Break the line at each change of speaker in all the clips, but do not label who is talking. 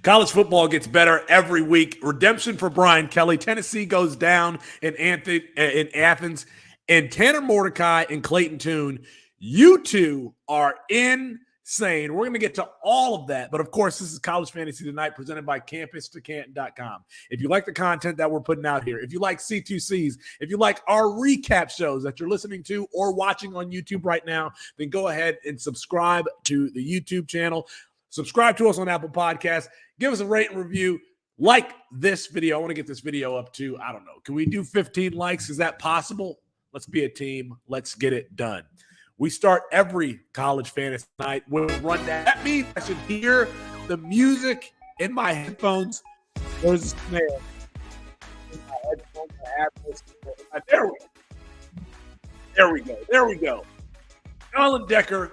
College football gets better every week. Redemption for Brian Kelly. Tennessee goes down in Athens. And Tanner Mordecai and Clayton Tune, you two are insane. We're going to get to all of that. But, of course, this is College Fantasy Tonight presented by CampusToCanton.com. If you like the content that we're putting out here, if you like C2Cs, if you like our recap shows that you're listening to or watching on YouTube right now, then go ahead and subscribe to the YouTube channel. Subscribe to us on Apple Podcasts. Give us a rate and review. Like this video. I want to get this video up to, I don't know, can we do 15 likes? Is that possible? Let's be a team. Let's get it done. We start every college fantasy night with a rundown. That means I should hear the music in my headphones. There's a snare in my headphones. I have this. There we go. There we go. There we go. Colin Decker.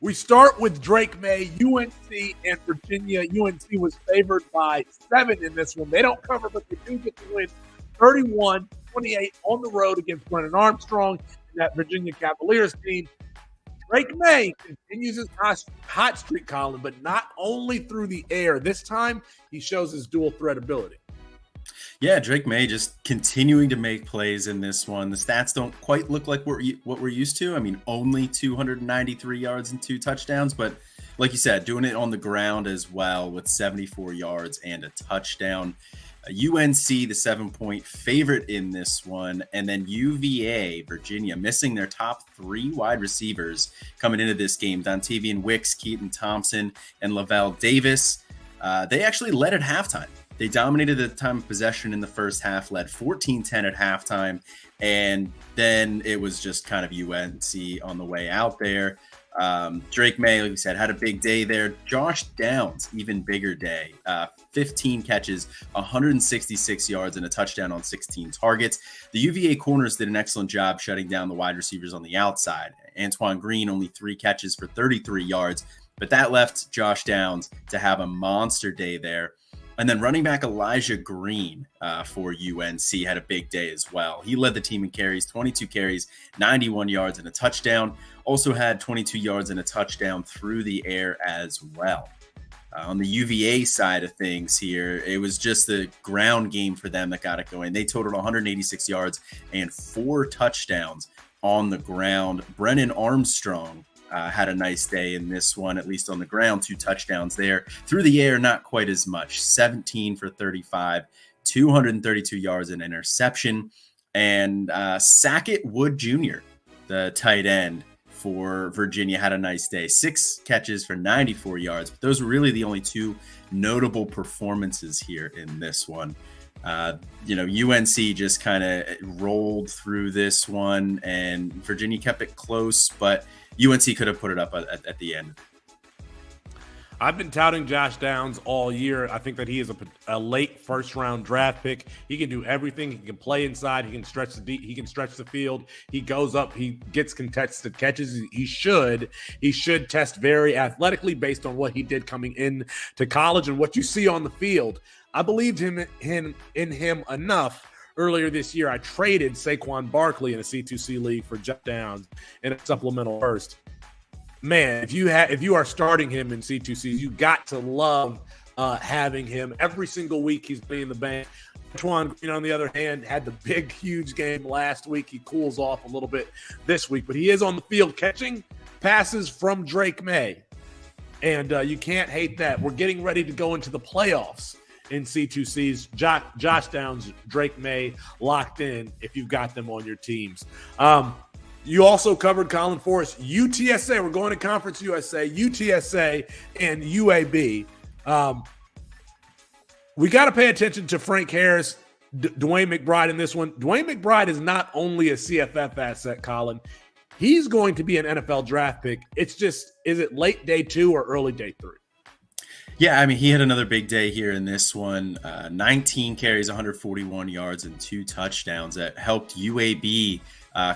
We start with Drake Maye, UNC, and Virginia. UNC was favored by 7 in this one. They don't cover, but they do get to win 31-28 on the road against Brennan Armstrong and that Virginia Cavaliers team. Drake Maye continues his hot streak, Colin, but not only through the air. This time, he shows his dual threat ability.
Yeah, Drake Maye just continuing to make plays in this one. The stats don't quite look like what we're used to. I mean, only 293 yards and 2 touchdowns, but like you said, doing it on the ground as well with 74 yards and a touchdown. UNC, the 7-point favorite in this one, and then UVA, Virginia, missing their top 3 wide receivers coming into this game. Dontavian Wicks, Keaton Thompson, and Lavelle Davis. They actually led at halftime. They dominated the time of possession in the first half, led 14-10 at halftime, and then it was just kind of UNC on the way out there. Drake Maye, like we said, had a big day there. Josh Downs, even bigger day. 15 catches, 166 yards, and a touchdown on 16 targets. The UVA corners did an excellent job shutting down the wide receivers on the outside. Antoine Green, only 3 catches for 33 yards, but that left Josh Downs to have a monster day there. And then running back Elijah Green for UNC had a big day as well. He led the team in carries, 22 carries, 91 yards, and a touchdown. Also had 22 yards and a touchdown through the air as well. On the UVA side of things here, it was just the ground game for them that got it going. They totaled 186 yards and 4 touchdowns on the ground. Brennan Armstrong had a nice day in this one, at least on the ground, 2 touchdowns there. Through the air, not quite as much, 17 for 35, 232 yards and interception. And Sackett Wood Jr., the tight end for Virginia, had a nice day, 6 catches for 94 yards. But those were really the only 2 notable performances here in this one. UNC just kind of rolled through this one, and Virginia kept it close, but UNC could have put it up at the end.
I've been touting Josh Downs all year. I think that he is a late first-round draft pick. He can do everything. He can play inside. He can stretch the field. He goes up. He gets contested catches. He should test very athletically based on what he did coming in to college and what you see on the field. I believed in him enough. Earlier this year, I traded Saquon Barkley in a C2C league for Josh Downs in a supplemental first. Man, if you are starting him in C2Cs, you got to love having him every single week. He's playing the bank. Antoine Green, on the other hand, had the big, huge game last week. He cools off a little bit this week, but he is on the field catching passes from Drake Maye, and you can't hate that. We're getting ready to go into the playoffs in C2Cs. Josh Downs, Drake Maye, locked in if you've got them on your teams. You also covered, Colin, for us, UTSA. We're going to Conference USA, UTSA, and UAB. We got to pay attention to Frank Harris, Dwayne McBride in this one. Dwayne McBride is not only a CFF asset, Colin. He's going to be an NFL draft pick. It's just, is it late day 2 or early day 3?
Yeah, I mean, he had another big day here in this one. 19 carries, 141 yards, and 2 touchdowns that helped UAB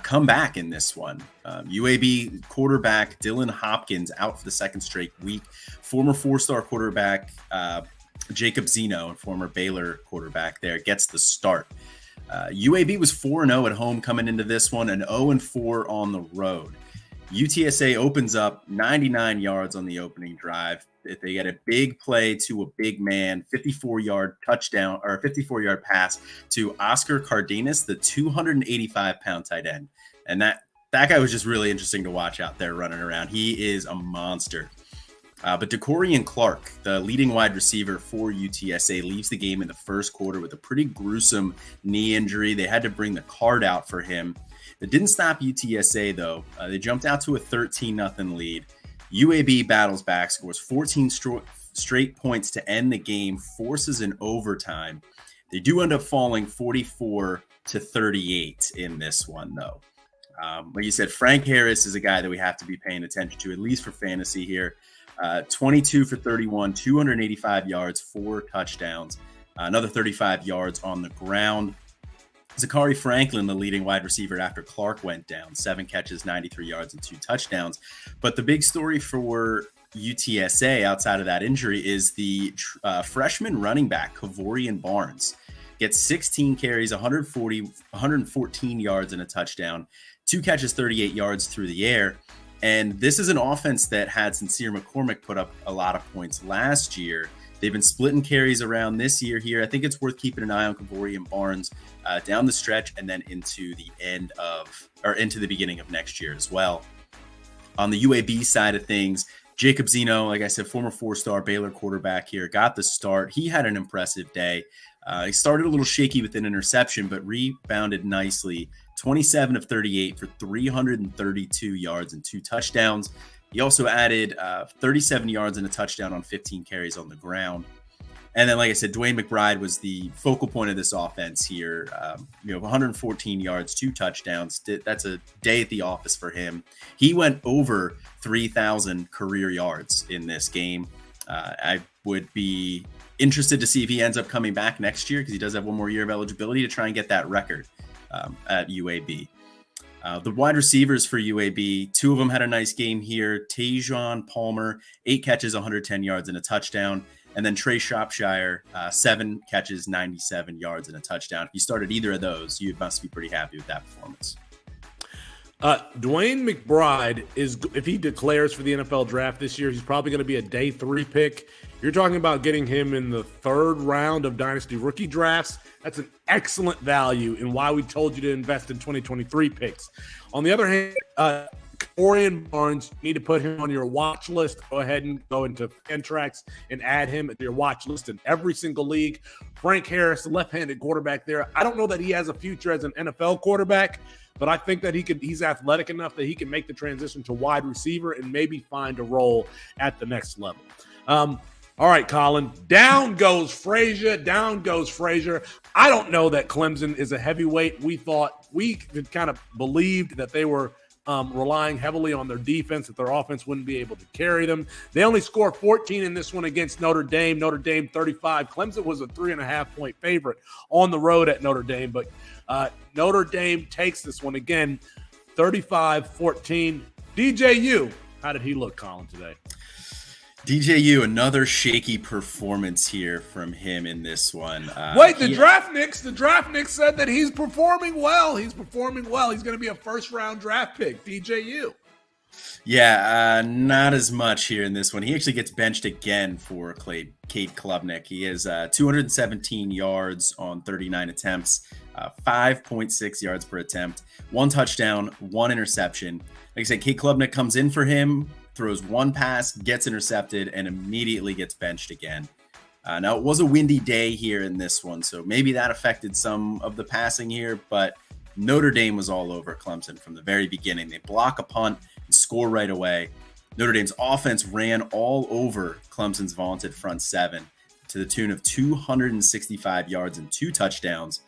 come back in this one. UAB quarterback Dylan Hopkins out for the 2nd straight week. Former 4-star quarterback Jacob Zeno, and former Baylor quarterback there, gets the start. UAB was 4-0 at home coming into this one, and 0-4 on the road. UTSA opens up 99 yards on the opening drive. They get a big play to a big man, 54-yard touchdown or 54-yard pass to Oscar Cardenas, the 285-pound tight end. And that guy was just really interesting to watch out there running around. He is a monster. But DeCorian Clark, the leading wide receiver for UTSA, leaves the game in the first quarter with a pretty gruesome knee injury. They had to bring the card out for him. It didn't stop UTSA, though. They jumped out to a 13-0 lead. UAB battles back, scores 14 straight points to end the game, forces an overtime. They do end up falling 44-38 in this one, though. Like you said, Frank Harris is a guy that we have to be paying attention to, at least for fantasy here. 22 for 31, 285 yards, 4 touchdowns, another 35 yards on the ground. Zachary Franklin, the leading wide receiver after Clark went down, 7 catches, 93 yards, and 2 touchdowns. But the big story for UTSA outside of that injury is the freshman running back, Kavorian Barnes. Gets 16 carries, 114 yards, and a touchdown, 2 catches, 38 yards through the air. And this is an offense that had Sincere McCormick put up a lot of points last year. They've been splitting carries around this year here. I think it's worth keeping an eye on Kavorian Barnes down the stretch and then into the beginning of next year as well. On the UAB side of things, Jacob Zeno, like I said, former 4-star Baylor quarterback here, got the start. He had an impressive day. He started a little shaky with an interception, but rebounded nicely. 27 of 38 for 332 yards and 2 touchdowns. He also added 37 yards and a touchdown on 15 carries on the ground. And then, like I said, Dwayne McBride was the focal point of this offense here. 114 yards, 2 touchdowns. That's a day at the office for him. He went over 3,000 career yards in this game. I would be interested to see if he ends up coming back next year because he does have one more year of eligibility to try and get that record at UAB. The wide receivers for UAB, 2 of them had a nice game here. Tajon Palmer, 8 catches, 110 yards, and a touchdown. And then Trey Shropshire, 7 catches, 97 yards, and a touchdown. If you started either of those, you must be pretty happy with that performance.
Dwayne McBride if he declares for the NFL draft this year, he's probably going to be a day 3 pick. You're talking about getting him in the 3rd round of dynasty rookie drafts. That's an excellent value and why we told you to invest in 2023 picks. On the other hand, Kavorian Barnes, you need to put him on your watch list. Go ahead and go into Fantrax and add him to your watch list in every single league. Frank Harris, the left-handed quarterback there. I don't know that he has a future as an NFL quarterback, but I think that he's athletic enough that he can make the transition to wide receiver and maybe find a role at the next level. All right, Colin, down goes Frazier. I don't know that Clemson is a heavyweight. We kind of believed that they were relying heavily on their defense, that their offense wouldn't be able to carry them. They only scored 14 in this one against Notre Dame. Notre Dame 35. Clemson was a 3.5-point favorite on the road at Notre Dame, but Notre Dame takes this one again, 35-14. DJU, how did he look, Colin, today?
DJU, another shaky performance here from him in this one.
The draftniks said that he's performing well. He's going to be a first-round draft pick, DJU.
Yeah, not as much here in this one. He actually gets benched again for Cade Klubnik. He has 217 yards on 39 attempts, 5.6 yards per attempt, 1 touchdown, 1 interception. Like I said, Cade Klubnik comes in for him, throws 1 pass, gets intercepted, and immediately gets benched again. Now, it was a windy day here in this one, so maybe that affected some of the passing here, but Notre Dame was all over Clemson from the very beginning. They block a punt and score right away. Notre Dame's offense ran all over Clemson's vaunted front 7 to the tune of 265 yards and 2 touchdowns.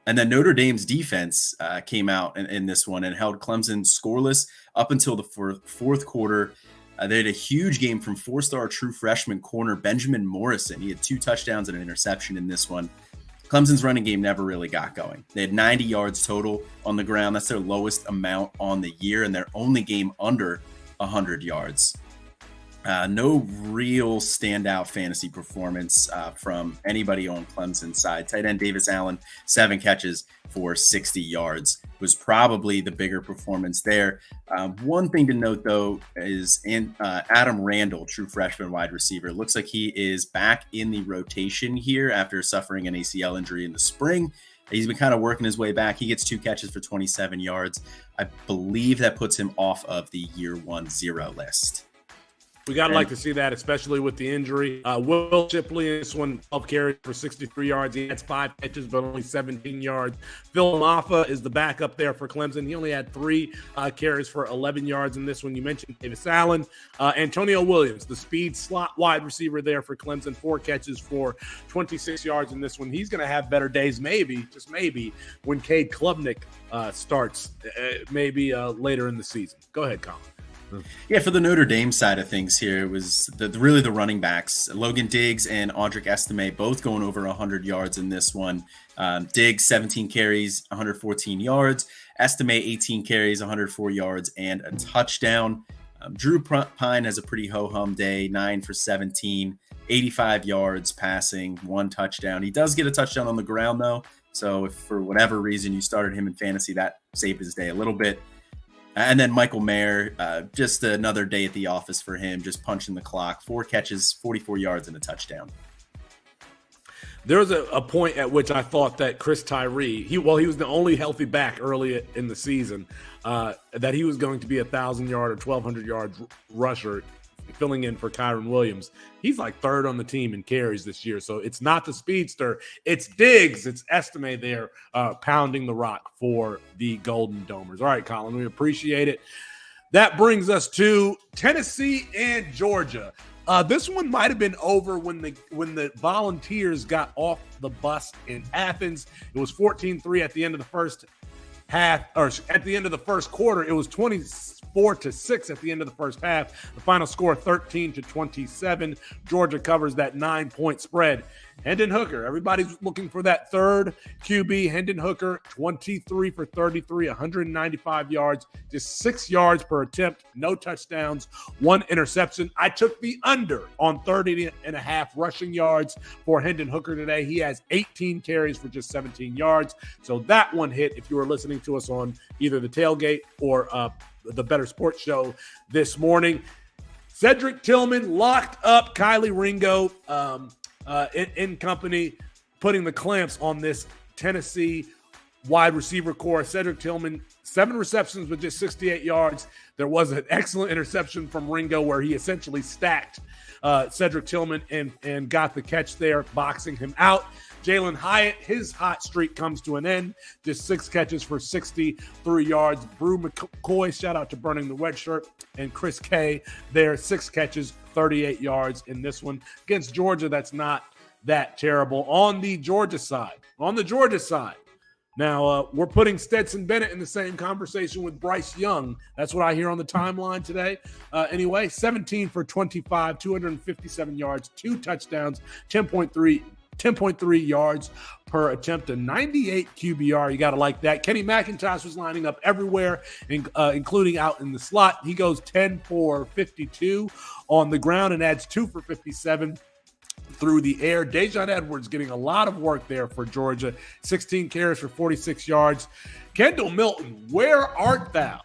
And then Notre Dame's defense came out in this one and held Clemson scoreless up until the fourth quarter. They had a huge game from 4-star true freshman corner Benjamin Morrison. He had 2 touchdowns and an interception in this one. Clemson's running game never really got going. They had 90 yards total on the ground. That's their lowest amount on the year and their only game under 100 yards. No real standout fantasy performance from anybody on Clemson's side. Tight end Davis Allen, 7 catches for 60 yards was probably the bigger performance there. One thing to note, though, is Adam Randall, true freshman wide receiver. Looks like he is back in the rotation here after suffering an ACL injury in the spring. He's been kind of working his way back. He gets 2 catches for 27 yards. I believe that puts him off of the year 1-0 list.
We got to like to see that, especially with the injury. Will Shipley in this one, 12 carries for 63 yards. He has 5 catches, but only 17 yards. Phil Maffa is the backup there for Clemson. He only had 3 carries for 11 yards in this one. You mentioned Davis Allen. Antonio Williams, the speed slot wide receiver there for Clemson, 4 catches for 26 yards in this one. He's going to have better days, maybe, just maybe, when Cade Klubnik starts, maybe later in the season. Go ahead, Colin.
Yeah, for the Notre Dame side of things here, it was really the running backs. Logan Diggs and Audric Estime both going over 100 yards in this one. Diggs, 17 carries, 114 yards. Estime, 18 carries, 104 yards, and a touchdown. Drew Pine has a pretty ho-hum day, 9 for 17, 85 yards passing, 1 touchdown. He does get a touchdown on the ground, though. So if for whatever reason you started him in fantasy, that saved his day a little bit. And then Michael Mayer, just another day at the office for him, just punching the clock. 4 catches, 44 yards, and a touchdown.
There was a point at which I thought that Chris Tyree, he was the only healthy back early in the season, that he was going to be 1,000-yard or 1,200-yard rusher, filling in for Kyron Williams. He's like 3rd on the team in carries this year. So it's not the speedster. It's Diggs. It's Estime there pounding the rock for the Golden Domers. All right, Colin, we appreciate it. That brings us to Tennessee and Georgia. This one might have been over when the Volunteers got off the bus in Athens. It was 14-3 at the end of the first half, or at the end of the first quarter. It was 24-6 at the end of the first half. The final score 13-27. Georgia covers that 9-point spread. Hendon Hooker, everybody's looking for that third QB. Hendon Hooker, 23 for 33, 195 yards, just 6 yards per attempt, no touchdowns, 1 interception. I took the under on 30.5 rushing yards for Hendon Hooker today. He has 18 carries for just 17 yards. So that one hit if you were listening to us on either the tailgate or the Better Sports Show this morning. Cedric Tillman locked up Kylie Ringo in company, putting the clamps on this Tennessee wide receiver core. Cedric Tillman, 7 receptions with just 68 yards. There was an excellent interception from Ringo where he essentially stacked Cedric Tillman and got the catch there, boxing him out. Jalen Hyatt, his hot streak comes to an end. Just 6 catches for 63 yards. Brew McCoy, shout out to Burning the Red Shirt, and Chris K there, 6 catches, 38 yards in this one. Against Georgia, that's not that terrible. On the Georgia side, now we're putting Stetson Bennett in the same conversation with Bryce Young. That's what I hear on the timeline today. Anyway, 17 for 25, 257 yards, 2 touchdowns, 10.3 yards per attempt, a 98 QBR. You got to like that. Kenny McIntosh was lining up everywhere, including out in the slot. He goes 10 for 52 on the ground and adds 2 for 57 through the air. Dejon Edwards getting a lot of work there for Georgia. 16 carries for 46 yards. Kendall Milton, where art thou?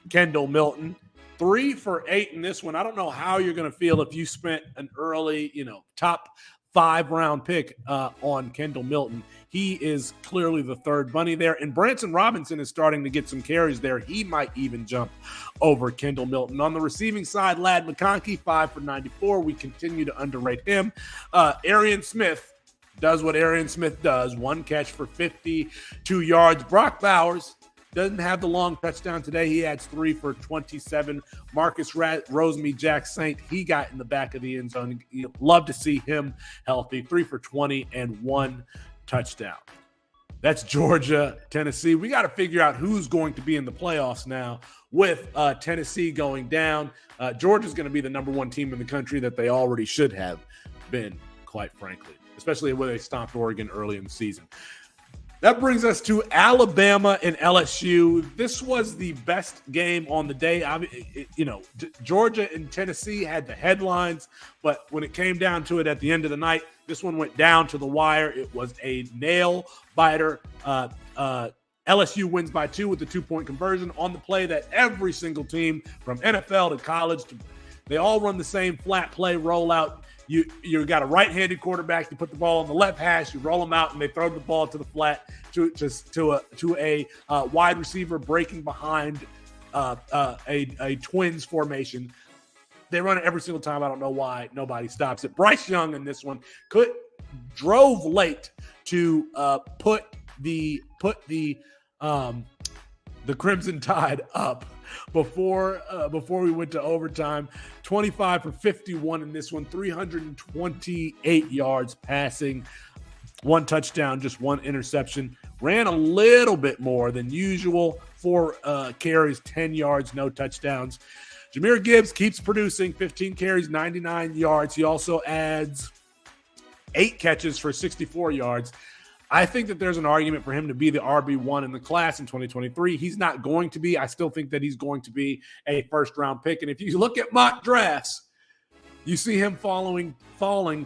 Kendall Milton, 3 for 8 in this one. I don't know how you're going to feel if you spent an early, top 5-round pick on Kendall Milton. He is clearly the third bunny there. And Branson Robinson is starting to get some carries there. He might even jump over Kendall Milton. On the receiving side, Ladd McConkey, 5 for 94. We continue to underrate him. Arian Smith does what Arian Smith does. 1 catch for 52 yards. Brock Bowers doesn't have the long touchdown today. He adds 3 for 27. Marcus Rosemy-Jack Saint, he got in the back of the end zone. You'd love to see him healthy. 3 for 20 and 1 touchdown. That's Georgia, Tennessee. We got to figure out who's going to be in the playoffs now with Tennessee going down. Georgia's going to be the number 1 team in the country that they already should have been, quite frankly, especially when they stomped Oregon early in the season. That brings us to Alabama and LSU. This was the best game on the day. Georgia and Tennessee had the headlines, but when it came down to it at the end of the night, this one went down to the wire. It was a nail biter. LSU wins by 2 with the 2-point conversion on the play that every single team from NFL to college, they all run the same flat play rollout. You got a right-handed quarterback. You put the ball on the left hash. You roll them out, and they throw the ball to the flat to a wide receiver breaking behind a twins formation. They run it every single time. I don't know why nobody stops it. Bryce Young in this one drove late to put the Crimson Tide up before we went to overtime. 25 for 51 in this one, 328 yards passing, 1 touchdown, just 1 interception. Ran a little bit more than usual, 4 carries, 10 yards, no touchdowns. Jahmyr Gibbs keeps producing, 15 carries, 99 yards. He also adds 8 catches for 64 yards. I think that there's an argument for him to be the RB1 in the class in 2023. He's not going to be. I still think that he's going to be a first-round pick. And if you look at mock drafts, you see him falling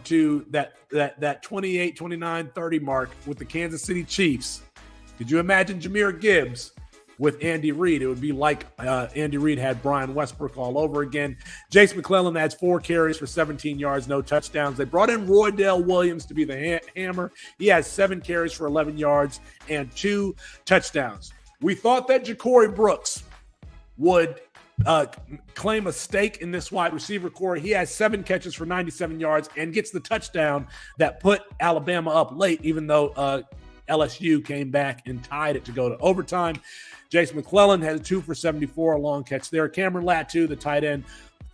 to that 28, 29, 30 mark with the Kansas City Chiefs. Could you imagine Jahmyr Gibbs with Andy Reid? It would be like Andy Reid had Brian Westbrook all over again. Jace McClellan adds 4 carries for 17 yards, no touchdowns. They brought in Roydell Williams to be the hammer. He has 7 carries for 11 yards and 2 touchdowns. We thought that Ja'Cory Brooks would claim a stake in this wide receiver core. He has 7 catches for 97 yards and gets the touchdown that put Alabama up late, even though LSU came back and tied it to go to overtime. Jace McClellan had 2 for 74, a long catch there. Cameron Latu, the tight end,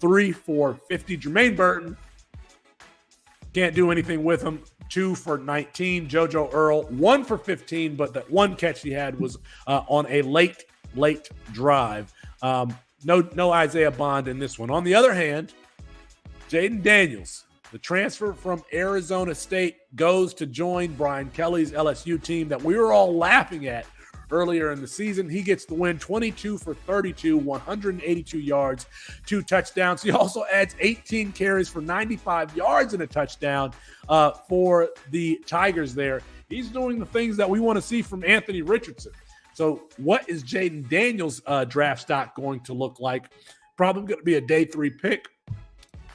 3 for 50. Jermaine Burton, can't do anything with him, 2 for 19. JoJo Earl, 1 for 15, but that 1 catch he had was on a late drive. No Isaiah Bond in this one. On the other hand, Jaden Daniels, the transfer from Arizona State, goes to join Brian Kelly's LSU team that we were all laughing at earlier in the season. He gets the win, 22 for 32, 182 yards, 2 touchdowns. He also adds 18 carries for 95 yards and a touchdown for the Tigers there. He's doing the things that we want to see from Anthony Richardson. So what is Jaden Daniels' draft stock going to look like? Probably going to be a day 3 pick.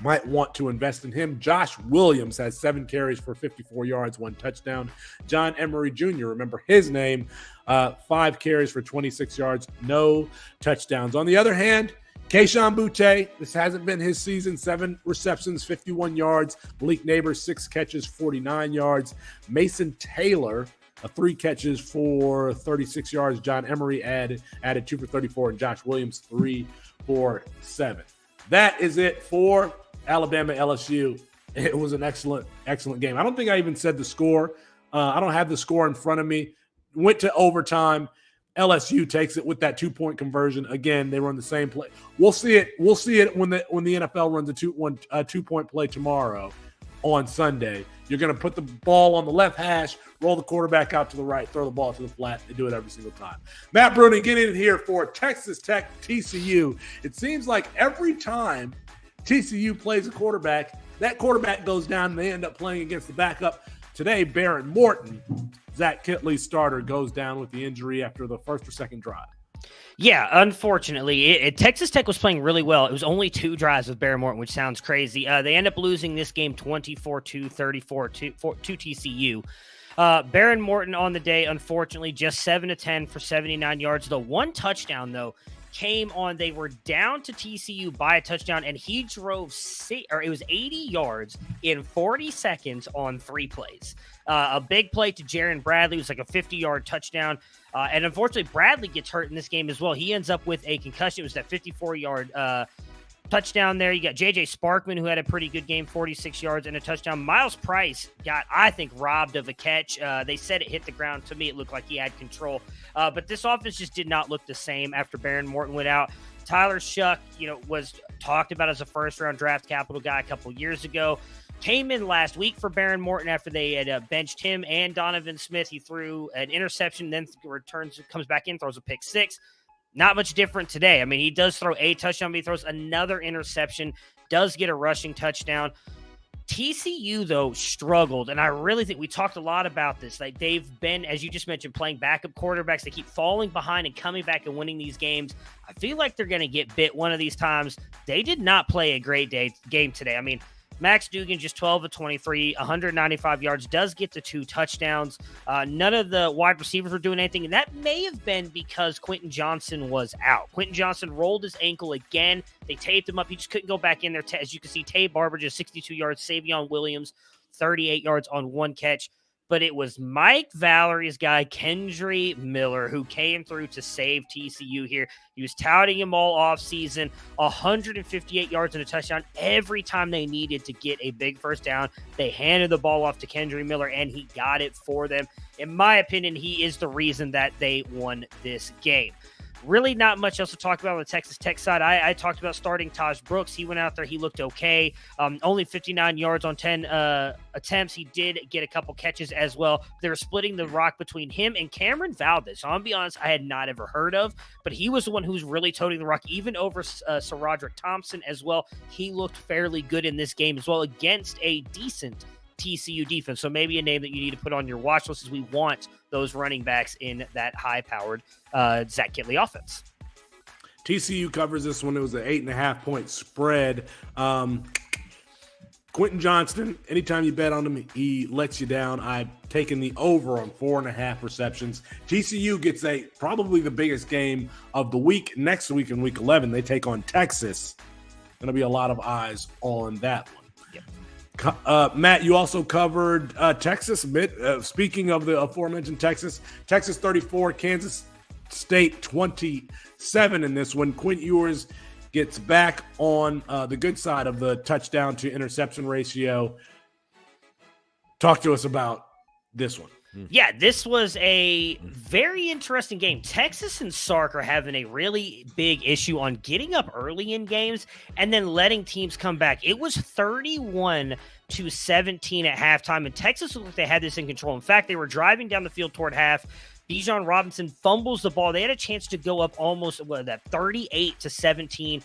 Might want to invest in him. Josh Williams has 7 carries for 54 yards, 1 touchdown. John Emery Jr., remember his name, 5 carries for 26 yards, no touchdowns. On the other hand, Kayshon Boutte, this hasn't been his season, 7 receptions, 51 yards. Malik Neighbors, 6 catches, 49 yards. Mason Taylor, 3 catches for 36 yards. John Emery added 2 for 34, and Josh Williams, 3 for 7. That is it for Alabama LSU. It was an excellent game. I don't think I even said the score. I don't have the score in front of me. Went to overtime. LSU takes it with that 2-point conversion. Again, they run the same play. We'll see it when the NFL runs a 2-point play tomorrow on Sunday. You're going to put the ball on the left hash, roll the quarterback out to the right, throw the ball to the flat. They do it every single time. Matt Bruni getting in here for Texas Tech TCU. It seems like every time TCU plays a quarterback, that quarterback goes down and they end up playing against the backup. Today, Baron Morton, Zach Kitley's starter, goes down with the injury after the first or second drive.
Yeah, unfortunately, Texas Tech was playing really well. It was only 2 drives with Baron Morton, which sounds crazy. They end up losing this game 24-34 to TCU. Baron Morton on the day, unfortunately, just 7 to 10 for 79 yards. The 1 touchdown, though, came on. They were down to TCU by a touchdown, and he drove 80 yards in 40 seconds on 3 plays. A big play to Jaron Bradley. It was like a 50-yard touchdown. And unfortunately, Bradley gets hurt in this game as well. He ends up with a concussion. It was that 54-yard touchdown there. You got J.J. Sparkman, who had a pretty good game, 46 yards and a touchdown. Miles Price got, I think, robbed of a catch. They said it hit the ground. To me, it looked like he had control. But this offense just did not look the same after Baron Morton went out. Tyler Shuck, was talked about as a first-round draft capital guy a couple years ago. came in last week for Baron Morton after they had benched him and Donovan Smith. He threw an interception, then comes back in, throws a pick six. Not much different today. I mean, he does throw a touchdown, but he throws another interception, does get a rushing touchdown. TCU, though, struggled, and I really think we talked a lot about this. Like, they've been, as you just mentioned, playing backup quarterbacks. They keep falling behind and coming back and winning these games. I feel like they're going to get bit one of these times. They did not play a great game today. I mean, Max Duggan just 12 of 23, 195 yards, does get the 2 touchdowns. None of the wide receivers were doing anything, and that may have been because Quentin Johnson was out. Quentin Johnson rolled his ankle again. They taped him up. He just couldn't go back in there. As you can see, Tay Barber just 62 yards, Savion Williams 38 yards on 1 catch. But it was Mike Valerie's guy, Kendry Miller, who came through to save TCU here. He was touting him all offseason, 158 yards and a touchdown every time they needed to get a big first down. They handed the ball off to Kendry Miller, and he got it for them. In my opinion, he is the reason that they won this game. Really not much else to talk about on the Texas Tech side. I talked about starting Taj Brooks. He went out there. He looked okay. Only 59 yards on 10 attempts. He did get a couple catches as well. They were splitting the rock between him and Cameron Valdez. So I'm going to be honest, I had not ever heard of, but he was the one who was really toting the rock, even over Sir Roderick Thompson as well. He looked fairly good in this game as well against a decent TCU defense. So maybe a name that you need to put on your watch list as we want those running backs in that high-powered Zach Kittley offense.
TCU covers this one. It was an 8.5-point spread. Quentin Johnston, anytime you bet on him, he lets you down. I've taken the over on 4.5 receptions. TCU gets probably the biggest game of the week. Next week in week 11, they take on Texas. Going to be a lot of eyes on that one. Matt, you also covered Texas. Speaking of the aforementioned Texas 34, Kansas State 27 in this one. Quint Ewers gets back on the good side of the touchdown to interception ratio. Talk to us about this one.
Yeah, this was a very interesting game. Texas and Sark are having a really big issue on getting up early in games and then letting teams come back. It was 31-17 at halftime, and Texas looked like they had this in control. In fact, they were driving down the field toward half. Bijan Robinson fumbles the ball. They had a chance to go up almost 38-17.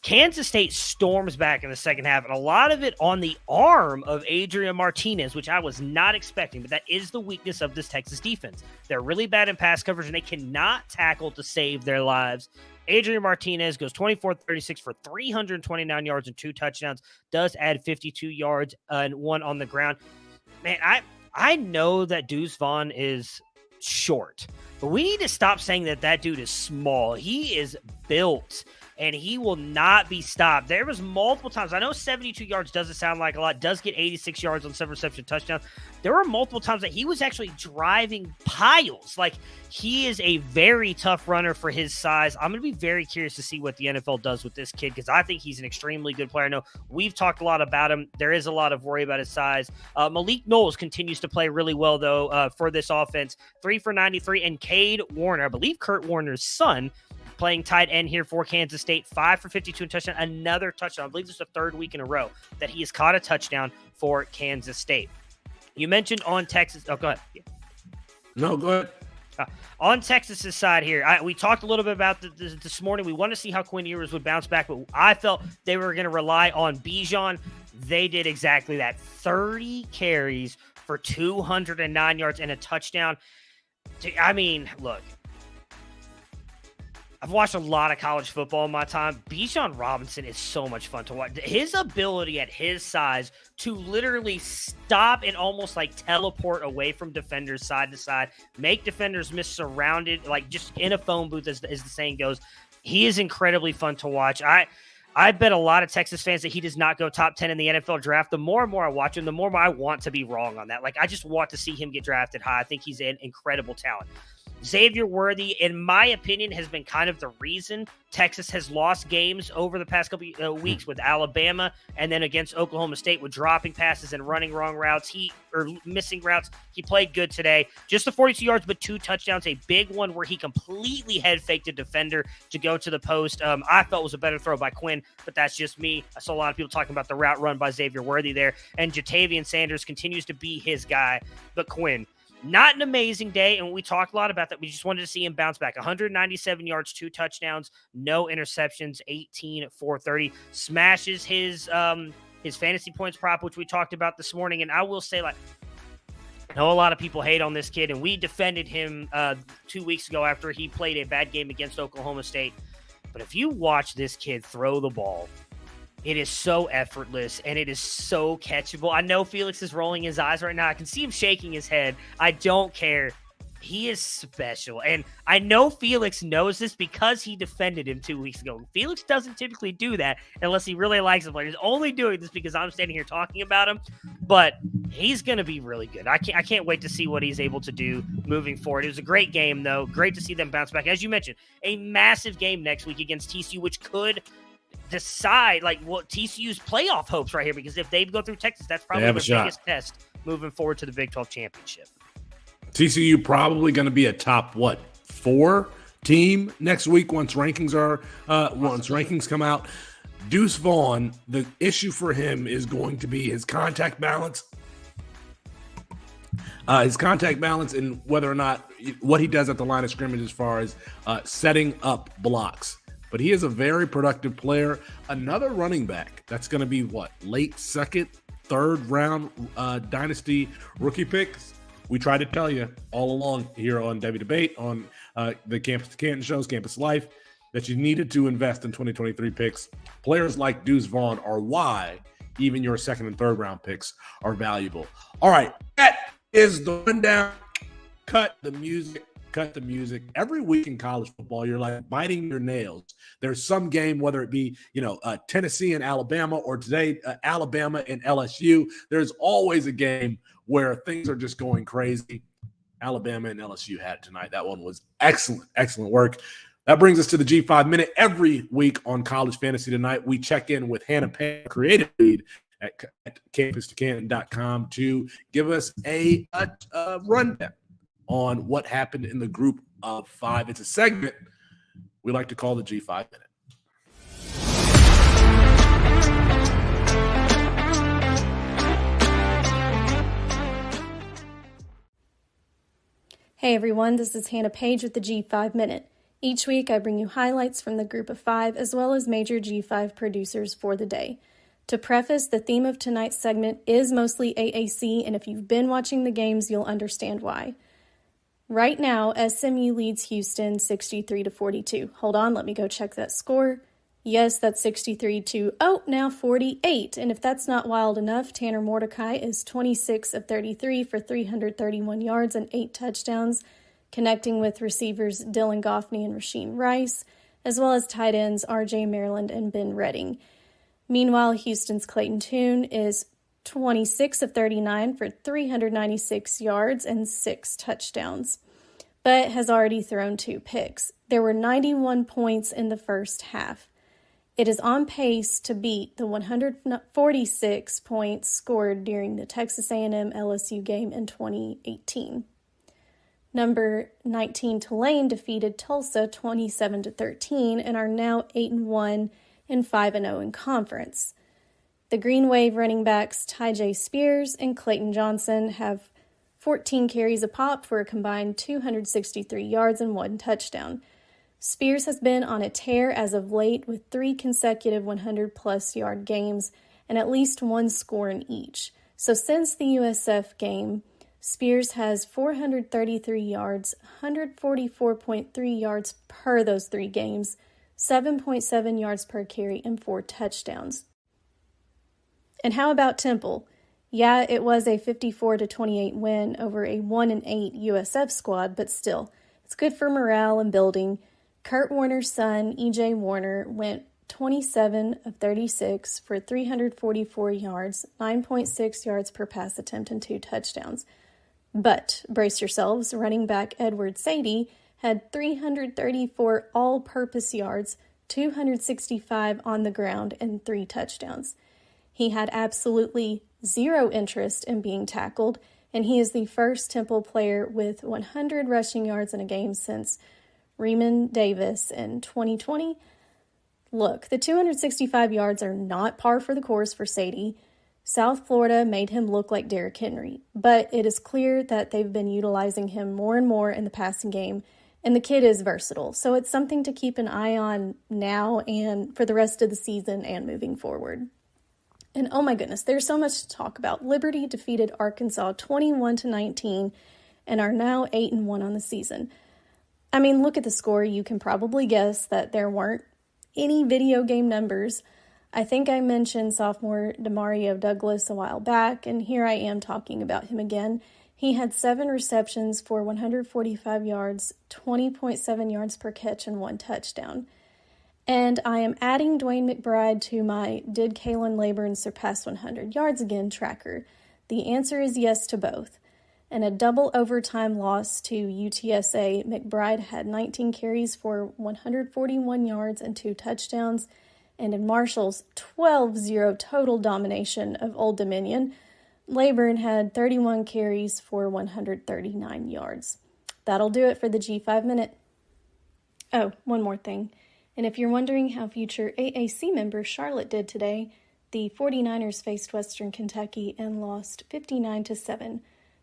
Kansas State storms back in the second half, and a lot of it on the arm of Adrian Martinez, which I was not expecting, but that is the weakness of this Texas defense. They're really bad in pass coverage, and they cannot tackle to save their lives. Adrian Martinez goes 24-36 for 329 yards and 2 touchdowns, does add 52 yards and 1 on the ground. Man, I know that Deuce Vaughn is short, but we need to stop saying that dude is small. He is built, and he will not be stopped. There was multiple times. I know 72 yards doesn't sound like a lot, does get 86 yards on 7 reception touchdowns. There were multiple times that he was actually driving piles. Like, he is a very tough runner for his size. I'm going to be very curious to see what the NFL does with this kid, because I think he's an extremely good player. I know we've talked a lot about him. There is a lot of worry about his size. Malik Knowles continues to play really well, though, for this offense. 3 for 93, and Cade Warner, I believe Kurt Warner's son, playing tight end here for Kansas State, 5 for 52 and touchdown, another touchdown. I believe this is the 3rd week in a row that he has caught a touchdown for Kansas State. You mentioned on Texas. Oh, go ahead. Yeah.
No, go ahead.
On Texas's side here, we talked a little bit about this morning. We want to see how Quinn Ewers would bounce back, but I felt they were going to rely on Bijan. They did exactly that. 30 carries for 209 yards and a touchdown. I mean, look, I've watched a lot of college football in my time. Bijan Robinson is so much fun to watch. His ability at his size to literally stop and almost like teleport away from defenders side to side, make defenders miss surrounded, like just in a phone booth, as the saying goes. He is incredibly fun to watch. I bet a lot of Texas fans that he does not go top 10 in the NFL draft. The more and more I watch him, the more I want to be wrong on that. Like, I just want to see him get drafted high. I think he's an incredible talent. Xavier Worthy, in my opinion, has been kind of the reason Texas has lost games over the past couple weeks with Alabama and then against Oklahoma State with dropping passes and running wrong routes. Or missing routes. He played good today. Just the 42 yards, but 2 touchdowns. A big one where he completely head faked a defender to go to the post. I felt was a better throw by Quinn, but that's just me. I saw a lot of people talking about the route run by Xavier Worthy there. And Jatavian Sanders continues to be his guy, but Quinn. Not an amazing day, and we talked a lot about that. We just wanted to see him bounce back. 197 yards, 2 touchdowns, no interceptions, 18-430. Smashes his fantasy points prop, which we talked about this morning. And I will say, I know a lot of people hate on this kid, and we defended him 2 weeks ago after he played a bad game against Oklahoma State. But if you watch this kid throw the ball, it is so effortless, and it is so catchable. I know Felix is rolling his eyes right now. I can see him shaking his head. I don't care. He is special, and I know Felix knows this because he defended him 2 weeks ago. Felix doesn't typically do that unless he really likes him. He's only doing this because I'm standing here talking about him, but he's going to be really good. I can't wait to see what he's able to do moving forward. It was a great game, though. Great to see them bounce back. As you mentioned, a massive game next week against TCU, which could decide what TCU's playoff hopes right here, because if they go through Texas, that's probably the biggest test moving forward to the Big 12 Championship.
TCU probably going to be a top 4 team next week once rankings come out. Deuce Vaughn, the issue for him is going to be his contact balance. And whether or not what he does at the line of scrimmage as far as setting up blocks. But he is a very productive player. Another running back that's going to be late second, third round dynasty rookie picks. We tried to tell you all along here on Debbie Debate, on the Campus to Canton shows, Campus Life, that you needed to invest in 2023 picks. Players like Deuce Vaughn are why even your second and third round picks are valuable. All right, that is the rundown. Cut the music. Every week in college football, you're biting your nails. There's some game, whether it be, Tennessee and Alabama, or today, Alabama and LSU. There's always a game where things are just going crazy. Alabama and LSU had it tonight. That one was excellent work. That brings us to the G5 Minute. Every week on College Fantasy Tonight, we check in with Hannah Payne, creative lead at campustocanton.com, to give us a rundown on what happened in the group of 5. It's a segment we like to call the G5 Minute.
Hey everyone, this is Hannah Page with the G5 Minute. Each week I bring you highlights from the group of 5 as well as major G5 producers for the day. To preface, the theme of tonight's segment is mostly AAC, and if you've been watching the games, you'll understand why. Right now, SMU leads Houston 63-42. Hold on, let me go check that score. Yes, that's 63-now 48. And if that's not wild enough, Tanner Mordecai is 26 of 33 for 331 yards and 8 touchdowns, connecting with receivers Dylan Goffney and Rasheem Rice, as well as tight ends RJ Maryland and Ben Redding. Meanwhile, Houston's Clayton Tune is 26 of 39 for 396 yards and 6 touchdowns, but has already thrown 2 picks. There were 91 points in the first half. It is on pace to beat the 146 points scored during the Texas A&M LSU game in 2018. Number 19 Tulane defeated Tulsa 27-13 and are now 8-1 and 5-0 in conference. The Green Wave running backs Tyjae Spears and Clayton Johnson have 14 carries apiece for a combined 263 yards and 1 touchdown. Spears has been on a tear as of late with 3 consecutive 100-plus yard games and at least 1 score in each. So since the USF game, Spears has 433 yards, 144.3 yards per those 3 games, 7.7 yards per carry, and 4 touchdowns. And how about Temple? Yeah, it was a 54-28 win over a 1-8 USF squad, but still, it's good for morale and building. Kurt Warner's son, E.J. Warner, went 27 of 36 for 344 yards, 9.6 yards per pass attempt, and 2 touchdowns. But brace yourselves, running back Edward Sadie had 334 all-purpose yards, 265 on the ground, and 3 touchdowns. He had absolutely zero interest in being tackled, and he is the first Temple player with 100 rushing yards in a game since Raymond Davis in 2020. Look, the 265 yards are not par for the course for Sadie. South Florida made him look like Derrick Henry, but it is clear that they've been utilizing him more and more in the passing game, and the kid is versatile, so it's something to keep an eye on now and for the rest of the season and moving forward. And oh my goodness, there's so much to talk about. Liberty defeated Arkansas 21-19 and are now 8-1 on the season. I mean, look at the score. You can probably guess that there weren't any video game numbers. I think I mentioned sophomore Demario Douglas a while back, and here I am talking about him again. He had 7 receptions for 145 yards, 20.7 yards per catch, and 1 touchdown. And I am adding Dwayne McBride to my Did Kalen Laburn surpass 100 yards again tracker. The answer is yes to both. In a double overtime loss to UTSA, McBride had 19 carries for 141 yards and 2 touchdowns. And in Marshall's 12-0 total domination of Old Dominion, Laburn had 31 carries for 139 yards. That'll do it for the G5 Minute. Oh, one more thing. And if you're wondering how future AAC member Charlotte did today, the 49ers faced Western Kentucky and lost 59-7.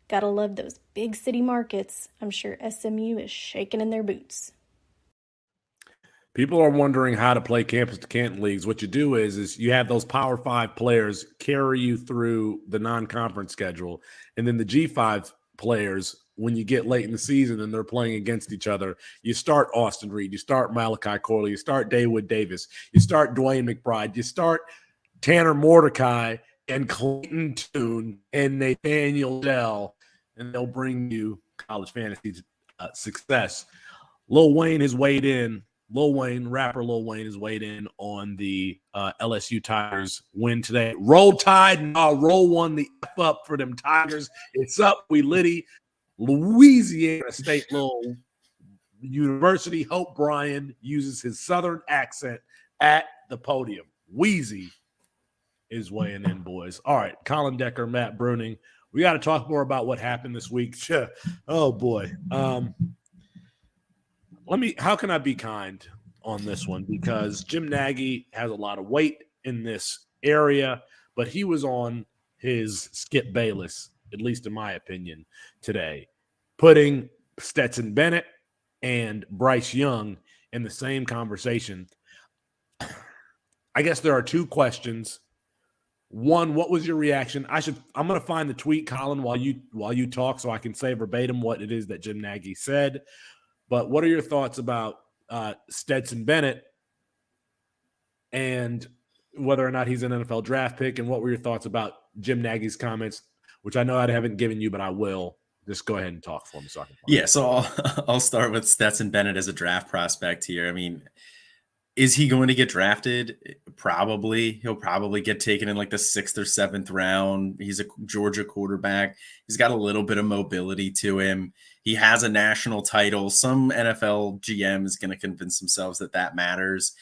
Gotta love those big city markets. I'm sure SMU is shaking in their boots.
People are wondering how to play campus to Canton leagues. What you do is you have those Power 5 players carry you through the non-conference schedule, and then the G5 players, when you get late in the season and they're playing against each other, you start Austin Reed, you start Malachi Corley, you start Dawood Davis, you start Dwayne McBride, you start Tanner Mordecai and Clayton Tune and Nathaniel Dell, and they'll bring you college fantasy success. Lil Wayne has weighed in. Rapper Lil Wayne has weighed in on the LSU Tigers win today. Roll Tide, roll one the F up for them Tigers. It's up, we litty. Louisiana State little University. Hope Bryan uses his Southern accent at the podium. Wheezy is weighing in, boys. All right, Colin Decker, Matt Bruning. We got to talk more about what happened this week. Oh, boy. How can I be kind on this one? Because Jim Nagy has a lot of weight in this area, but he was on his Skip Bayless, at least in my opinion, today, putting Stetson Bennett and Bryce Young in the same conversation. I guess there are 2 questions. One, what was your reaction? I'm going to find the tweet, Colin, while you talk, so I can say verbatim what it is that Jim Nagy said. But what are your thoughts about Stetson Bennett and whether or not he's an NFL draft pick? And what were your thoughts about Jim Nagy's comments, which I know I haven't given you, but I will. Just go ahead and talk for me so I can.
Yeah, so I'll start with Stetson Bennett as a draft prospect here. I mean, is he going to get drafted? Probably. He'll probably get taken in like the 6th or 7th round. He's a Georgia quarterback. He's got a little bit of mobility to him. He has a national title. Some NFL GM is going to convince themselves that matters.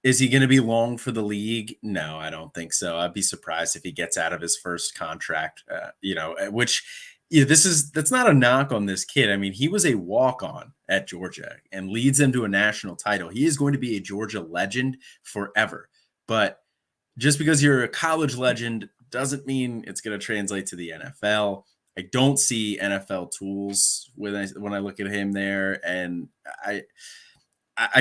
Is he going to be long for the league? No, I don't think so. I'd be surprised if he gets out of his first contract, that's not a knock on this kid. I mean, he was a walk-on at Georgia and leads them to a national title. He is going to be a Georgia legend forever. But just because you're a college legend doesn't mean it's going to translate to the NFL. I don't see NFL tools when I look at him there, and I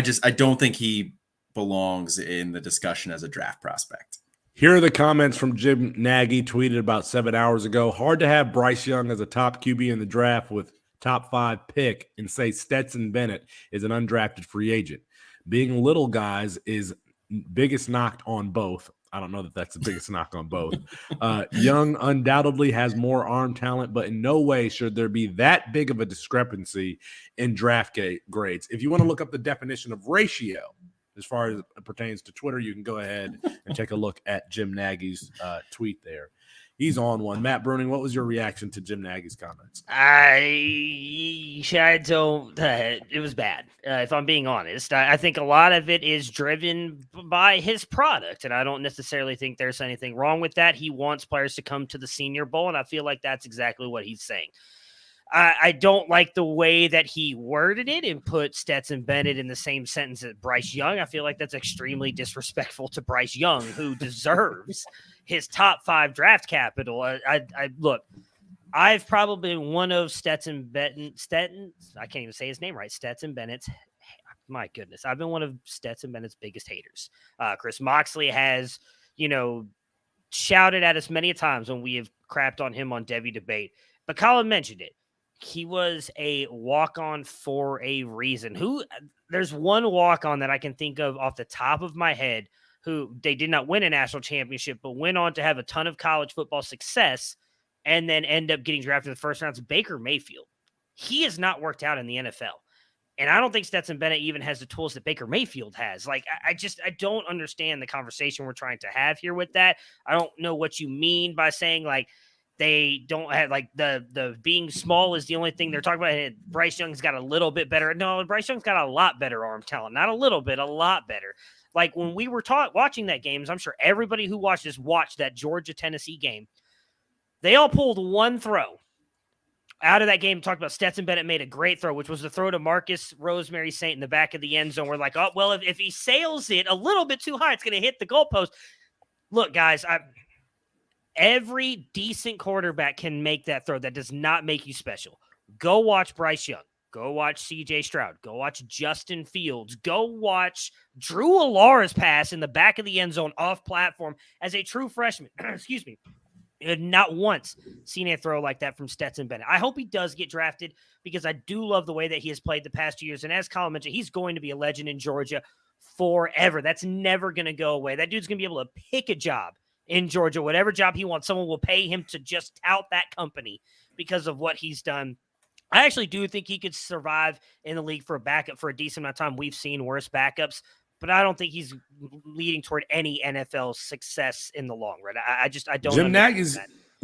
don't think he belongs in the discussion as a draft prospect.
Here are the comments from Jim Nagy, tweeted about 7 hours ago. Hard to have Bryce Young as a top QB in the draft with top 5 pick and say Stetson Bennett is an undrafted free agent. Being little guys is biggest knock on both. I don't know that that's the biggest knock on both. Young undoubtedly has more arm talent, but in no way should there be that big of a discrepancy in draft grades. If you want to look up the definition of ratio, as far as it pertains to Twitter, you can go ahead and take a look at Jim Nagy's tweet there. He's on one. Matt Bruning, what was your reaction to Jim Nagy's comments?
It was bad. If I'm being honest, I think a lot of it is driven by his product, and I don't necessarily think there's anything wrong with that. He wants players to come to the Senior Bowl, and I feel like that's exactly what he's saying. I don't like the way that he worded it and put Stetson Bennett in the same sentence as Bryce Young. I feel like that's extremely disrespectful to Bryce Young, who deserves his top 5 draft capital. I look, I've probably been one of Stetson, I can't even say his name right. Stetson Bennett's, my goodness, I've been one of Stetson Bennett's biggest haters. Chris Moxley has, shouted at us many times when we have crapped on him on Debbie Debate, but Colin mentioned it. He was a walk-on for a reason. There's one walk-on that I can think of off the top of my head who they did not win a national championship, but went on to have a ton of college football success and then end up getting drafted in the first round. It's Baker Mayfield. He has not worked out in the NFL. And I don't think Stetson Bennett even has the tools that Baker Mayfield has. Like, I don't understand the conversation we're trying to have here with that. I don't know what you mean by saying, like, they don't have, like, the being small is the only thing they're talking about. And Bryce Young's got a little bit better. No, Bryce Young's got a lot better arm talent. Not a little bit, a lot better. Like, when we were watching that game, I'm sure everybody who watched this watched that Georgia-Tennessee game. They all pulled one throw out of that game. Talked about Stetson Bennett made a great throw, which was the throw to Marcus Rosemary Saint in the back of the end zone. We're like, oh, well, if he sails it a little bit too high, it's going to hit the goalpost. Look, guys, every decent quarterback can make that throw. That does not make you special. Go watch Bryce Young. Go watch C.J. Stroud. Go watch Justin Fields. Go watch Drew Alara's pass in the back of the end zone off platform as a true freshman. Excuse me. Not once seen a throw like that from Stetson Bennett. I hope he does get drafted because I do love the way that he has played the past 2 years. And as Colin mentioned, he's going to be a legend in Georgia forever. That's never going to go away. That dude's going to be able to pick a job in Georgia, whatever job he wants. Someone will pay him to just tout that company because of what he's done. I actually do think he could survive in the league for a backup for a decent amount of time. We've seen worse backups, but I don't think he's leading toward any NFL success in the long run. I don't.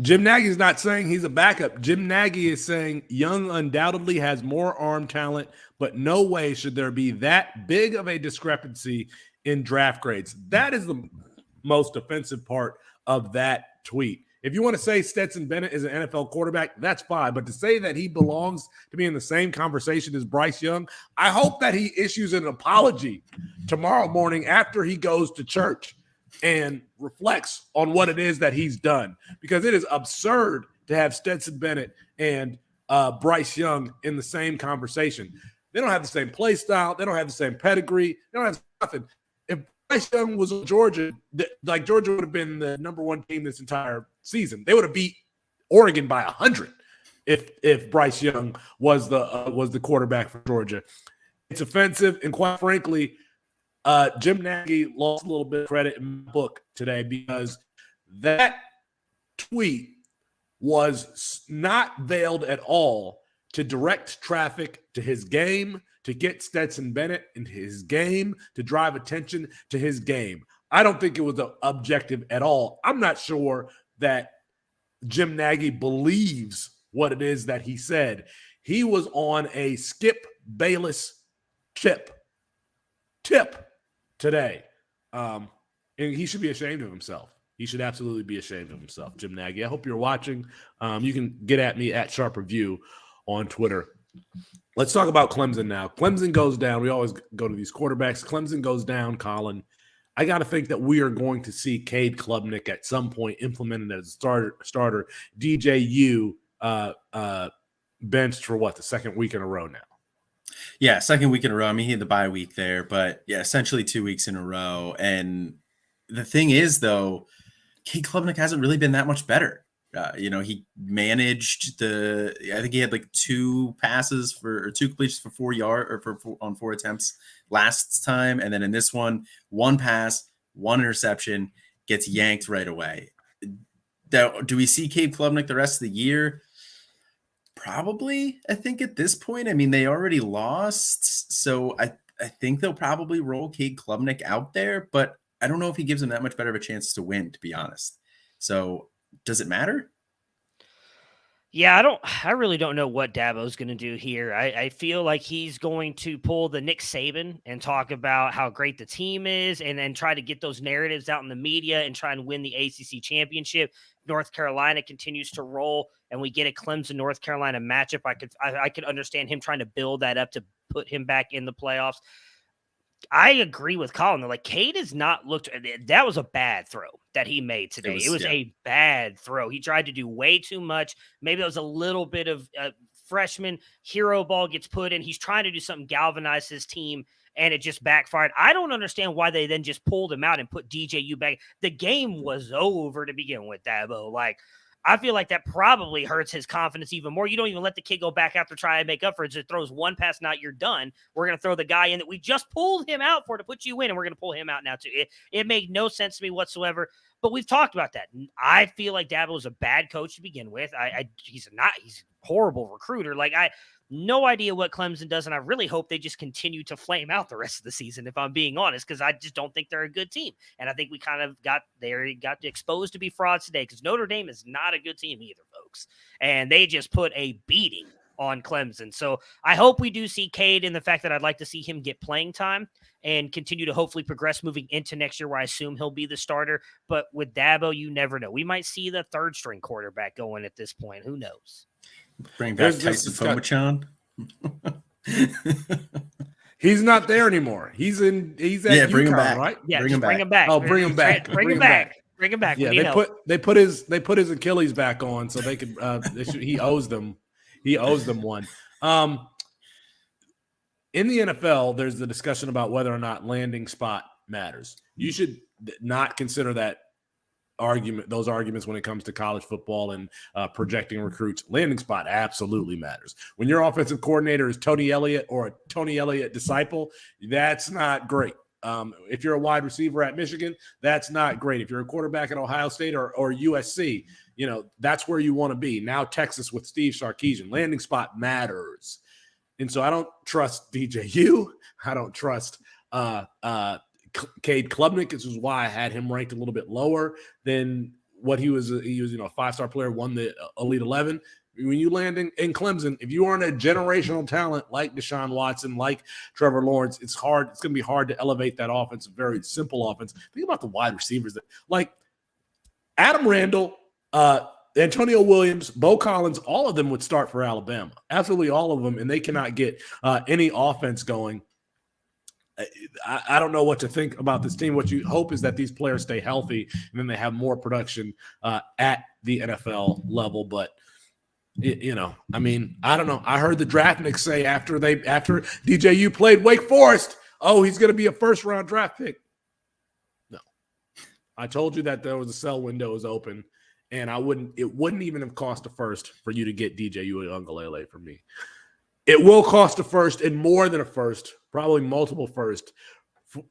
Jim Nagy's not saying he's a backup. Jim Nagy is saying Young undoubtedly has more arm talent, but no way should there be that big of a discrepancy in draft grades. That is the most offensive part of that tweet. If you want to say Stetson Bennett is an NFL quarterback, that's fine. But to say that he belongs to be in the same conversation as Bryce Young, I hope that he issues an apology tomorrow morning after he goes to church and reflects on what it is that he's done. Because it is absurd to have Stetson Bennett and Bryce Young in the same conversation. They don't have the same play style. They don't have the same pedigree. They don't have nothing. If Bryce Young was in Georgia, like Georgia would have been the number one team this entire season. They would have beat Oregon by 100 if Bryce Young was the quarterback for Georgia. It's offensive, and quite frankly, Jim Nagy lost a little bit of credit in my book today because that tweet was not veiled at all to direct traffic to his game, to get Stetson Bennett into his game, to drive attention to his game. I don't think it was objective at all. I'm not sure that Jim Nagy believes what it is that he said. He was on a Skip Bayless tip today. And he should be ashamed of himself. He should absolutely be ashamed of himself, Jim Nagy. I hope you're watching. You can get at me at Sharp Review on Twitter. Let's talk about Clemson now. Clemson goes down. We always go to these quarterbacks. Clemson goes down, Colin. I got to think that we are going to see Cade Klubnik at some point implemented as a starter. DJU benched for what, the second week in a row now?
Yeah, second week in a row. I mean, he had the bye week there, but yeah, essentially 2 weeks in a row. And the thing is, though, Cade Klubnik hasn't really been that much better. He managed I think he had like two completions for 4 yards on 4 attempts last time. And then in this one pass, 1 interception, gets yanked right away. Do we see Cade Klubnik the rest of the year? Probably, I think at this point. I mean, they already lost. So I think they'll probably roll Cade Klubnik out there, but I don't know if he gives them that much better of a chance to win, to be honest. So does it matter?
Yeah, I really don't know what Dabo's going to do here. I feel like he's going to pull the Nick Saban and talk about how great the team is and then try to get those narratives out in the media and try and win the ACC championship. North Carolina continues to roll and we get a Clemson North Carolina matchup. I could understand him trying to build that up to put him back in the playoffs. I agree with Colin. Like, Cade has not looked. That was a bad throw that he made today. It was a bad throw. He tried to do way too much. Maybe that was a little bit of freshman hero ball gets put in. He's trying to do something, galvanize his team, and it just backfired. I don't understand why they then just pulled him out and put DJU back. The game was over to begin with, Dabo. Like, I feel like that probably hurts his confidence even more. You don't even let the kid go back out to try and make up for it. Just throws one pass, not you're done. We're going to throw the guy in that we just pulled him out for to put you in, and we're going to pull him out now too. It made no sense to me whatsoever. But we've talked about that. I feel like Dabo is a bad coach to begin with. He's a horrible recruiter. Like, no idea what Clemson does, and I really hope they just continue to flame out the rest of the season, if I'm being honest, because I just don't think they're a good team. And I think we kind of got exposed to be frauds today, because Notre Dame is not a good team either, folks. And they just put a beating on Clemson. So I hope we do see Cade, in the fact that I'd like to see him get playing time and continue to hopefully progress moving into next year, where I assume he'll be the starter. But with Dabo, you never know. We might see the third string quarterback going at this point. Who knows?
Bring back Tyson Fomachan.
He's not there anymore. He's at
bring him back,
right?
Yeah, bring him back.
Oh, bring him back.
Bring him back. Bring him back.
Yeah, they put his Achilles back on so they could. He owes them. He owes them one. In the NFL, there's the discussion about whether or not landing spot matters. You should not consider those arguments when it comes to college football and projecting recruits. Landing spot absolutely matters. When your offensive coordinator is Tony Elliott or a Tony Elliott disciple, that's not great. If you're a wide receiver at Michigan, that's not great. If you're a quarterback at Ohio State or USC, that's where you want to be. Now Texas with Steve Sarkisian, landing spot matters. And so I don't trust DJU. I don't trust Cade Klubnik. This is why I had him ranked a little bit lower than what he was. He was, a five-star player, won the Elite 11. When you land in Clemson, if you aren't a generational talent like Deshaun Watson, like Trevor Lawrence, it's hard. It's going to be hard to elevate that offense. A very simple offense. Think about the wide receivers like Adam Randall, Antonio Williams, Bo Collins. All of them would start for Alabama. Absolutely all of them, and they cannot get any offense going. I don't know what to think about this team. What you hope is that these players stay healthy and then they have more production at the NFL level. But I don't know. I heard the Draftniks say after DJU played Wake Forest, he's going to be a first-round draft pick. No, I told you that there was a sell window is open, and it wouldn't even have cost a first for you to get DJU Uiagalelei from me. It will cost a first and more than a first, probably multiple first,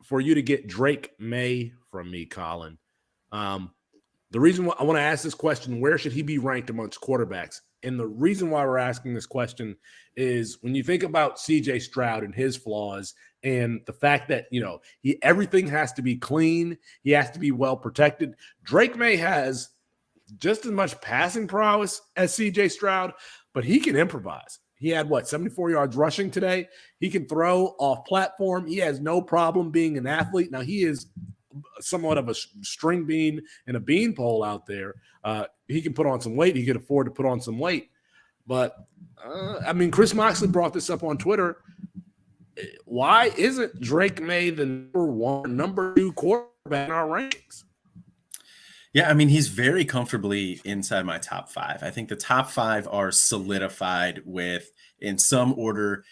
for you to get Drake Maye from me, Colin. The reason why I want to ask this question, where should he be ranked amongst quarterbacks? And the reason why we're asking this question is when you think about CJ Stroud and his flaws and the fact that, everything has to be clean, he has to be well protected. Drake Maye has just as much passing prowess as CJ Stroud, but he can improvise. He had 74 yards rushing today. He can throw off platform. He has no problem being an athlete. Now he is somewhat of a string bean and a beanpole out there. He can put on some weight. He can afford to put on some weight. But Chris Moxley brought this up on Twitter. Why isn't Drake Maye the number 2 quarterback in our rankings?
Yeah, he's very comfortably inside my top 5. I think the top 5 are solidified with, in some order,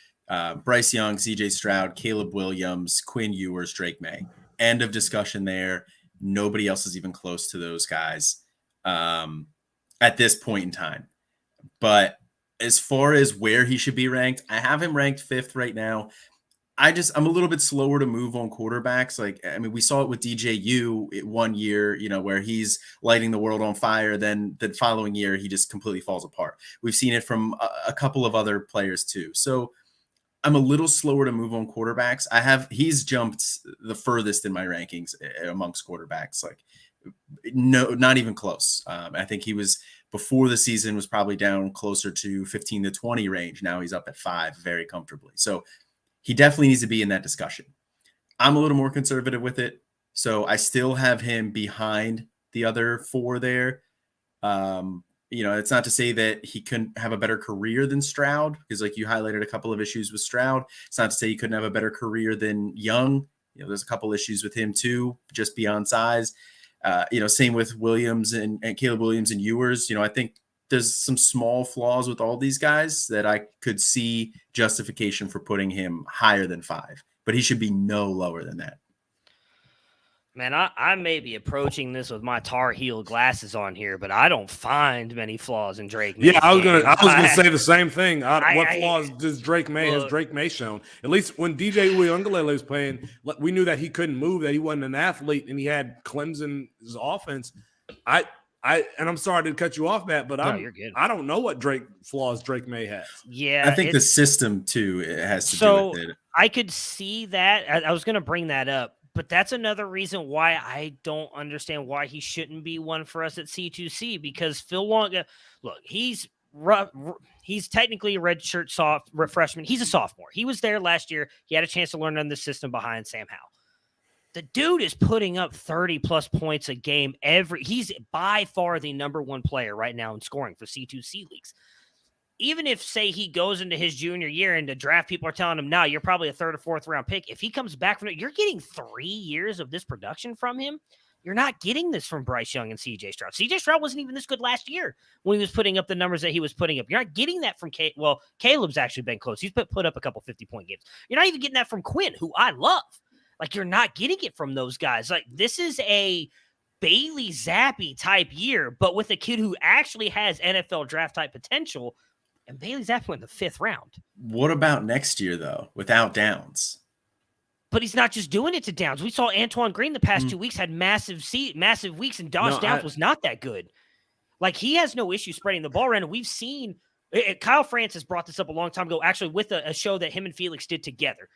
Bryce Young, CJ Stroud, Caleb Williams, Quinn Ewers, Drake Maye. End of discussion there. Nobody else is even close to those guys at this point in time. But as far as where he should be ranked, I have him ranked 5th right now. I'm a little bit slower to move on quarterbacks. We saw it with DJU 1 year, where he's lighting the world on fire. Then the following year, he just completely falls apart. We've seen it from a couple of other players too. So I'm a little slower to move on quarterbacks. He's jumped the furthest in my rankings amongst quarterbacks. No, not even close. I think he was before the season was probably down closer to 15 to 20 range. Now he's up at 5 very comfortably. So he definitely needs to be in that discussion. I'm a little more conservative with it. So I still have him behind the other 4 there. It's not to say that he couldn't have a better career than Stroud, because like you highlighted a couple of issues with Stroud. It's not to say he couldn't have a better career than Young. There's a couple issues with him too, just beyond size. Same with Williams and Caleb Williams and Ewers. I think there's some small flaws with all these guys that I could see justification for putting him higher than 5, but he should be no lower than that.
Man, I may be approaching this with my Tar Heel glasses on here, but I don't find many flaws in Drake May.
Yeah, I was gonna say the same thing. What flaws has Drake May shown? At least when DJ Uiagalelei was playing, we knew that he couldn't move, that he wasn't an athlete, and he had Clemson's offense. I'm sorry to cut you off, Matt, but
you're good.
I don't know what flaws Drake May has.
Yeah,
I think the system too has to do with it.
I could see that. I was going to bring that up. But that's another reason why I don't understand why he shouldn't be one for us at C2C, because Phil Longo, look, he's technically a redshirt freshman. He's a sophomore. He was there last year. He had a chance to learn on the system behind Sam Howell. The dude is putting up 30-plus points a game he's by far the number 1 player right now in scoring for C2C leagues. Even if, say, he goes into his junior year and the draft people are telling him, no, you're probably a 3rd or 4th round pick. If he comes back from it, you're getting 3 years of this production from him. You're not getting this from Bryce Young and CJ Stroud. CJ Stroud wasn't even this good last year when he was putting up the numbers that he was putting up. You're not getting that from Caleb's actually been close. He's put up a couple 50-point games. You're not even getting that from Quinn, who I love. Like, you're not getting it from those guys. Like, this is a Bailey Zappi type year, but with a kid who actually has NFL draft type potential. And Bailey Zappi went in the 5th round.
What about next year, though, without Downs?
But he's not just doing it to Downs. We saw Antoine Green the past 2 weeks had massive weeks, and Downs was not that good. Like, he has no issue spreading the ball around. And we've seen Kyle Francis brought this up a long time ago, actually with a show that him and Felix did together.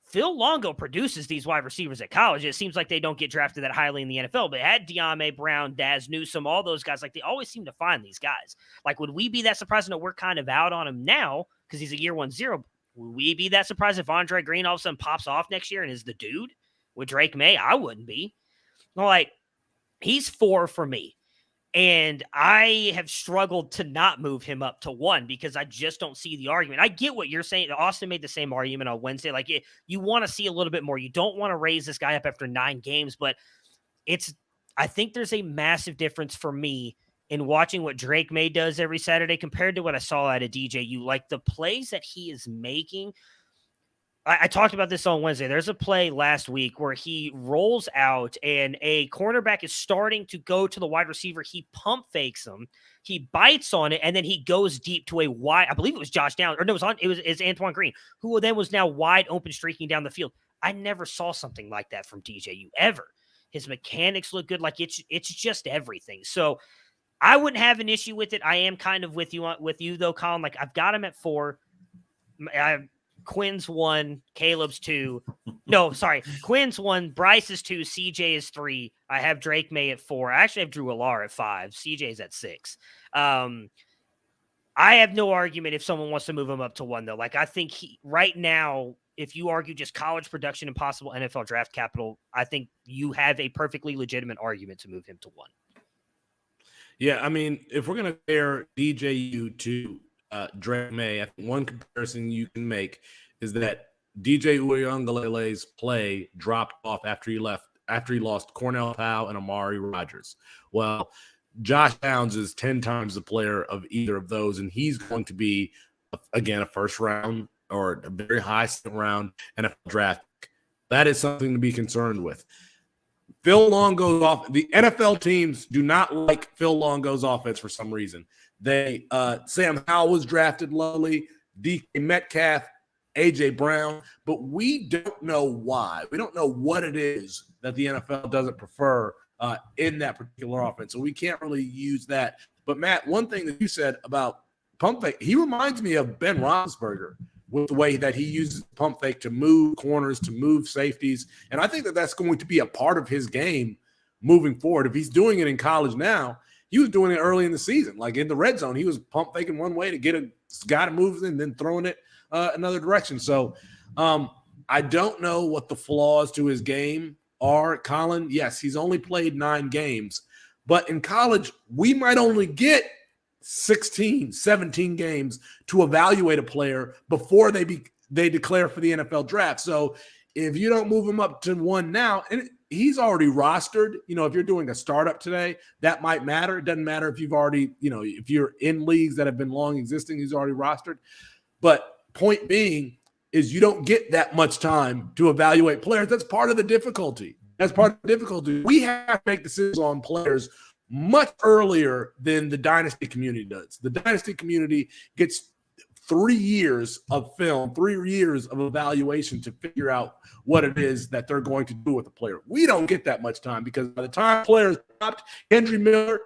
Phil Longo produces these wide receivers at college. It seems like they don't get drafted that highly in the NFL, but it had De'Ame Brown, Daz Newsome, all those guys. Like, they always seem to find these guys. Like, would we be that surprised? No, we're kind of out on him now because he's a year 1-0. Would we be that surprised if Andre Green all of a sudden pops off next year and is the dude with Drake May? I wouldn't be. Like, he's 4 for me. And I have struggled to not move him up to 1 because I just don't see the argument. I get what you're saying. Austin made the same argument on Wednesday. Like, you want to see a little bit more. You don't want to raise this guy up after 9 games, but I think there's a massive difference for me in watching what Drake May does every Saturday compared to what I saw out of DJU. Like, the plays that he is making. I talked about this on Wednesday. There's a play last week where he rolls out and a cornerback is starting to go to the wide receiver. He pump fakes him. He bites on it, and then he goes deep to a wide, I believe it was Josh Downs, or no, it's Antoine Green, who then was now wide open streaking down the field. I never saw something like that from DJU ever. His mechanics look good. Like, it's just everything. So I wouldn't have an issue with it. I am kind of with you though, Colin. Like, I've got him at 4. Quinn's 1, Caleb's 2. No, sorry. Quinn's 1, Bryce is 2, CJ is 3. I have Drake May at 4. I actually have Drew Allar at 5. CJ's at 6. I have no argument if someone wants to move him up to 1, though. Like, I think right now, if you argue just college production and possible NFL draft capital, I think you have a perfectly legitimate argument to move him to 1.
Yeah, I mean, if we're going to compare DJU to Drake May, I think one comparison you can make is that DJ Uiagalelei's play dropped off after he lost Cornell Powell and Amari Rodgers. Well, Josh Downs is 10 times the player of either of those, and he's going to be, again, a first round or a very high second round NFL draft pick. That is something to be concerned with. Phil Longo's off. The NFL teams do not like Phil Longo's offense for some reason. Sam Howell was drafted lowly, DK Metcalf, AJ Brown, but we don't know why. We don't know what it is that the NFL doesn't prefer in that particular offense. So we can't really use that. But Matt, one thing that you said about pump fake, he reminds me of Ben Roethlisberger with the way that he uses pump fake to move corners, to move safeties. And I think that that's going to be a part of his game moving forward. If he's doing it in college now, he was doing it early in the season. Like in the red zone, he was pump faking one way to get a guy to move and then throwing it another direction. So I don't know what the flaws to his game are, Colin. Yes, he's only played 9 games, but in college, we might only get 16, 17 games to evaluate a player before they declare for the NFL draft. So if you don't move him up to 1 now, and he's already rostered, if you're doing a startup today, that might matter. It doesn't matter if you've already, if you're in leagues that have been long existing, he's already rostered. But point being is you don't get that much time to evaluate players. That's part of the difficulty. We have to make decisions on players much earlier than the dynasty community does. The dynasty community gets 3 years of film, 3 years of evaluation to figure out what it is that they're going to do with a player. We don't get that much time because by the time players dropped, Kendry Miller,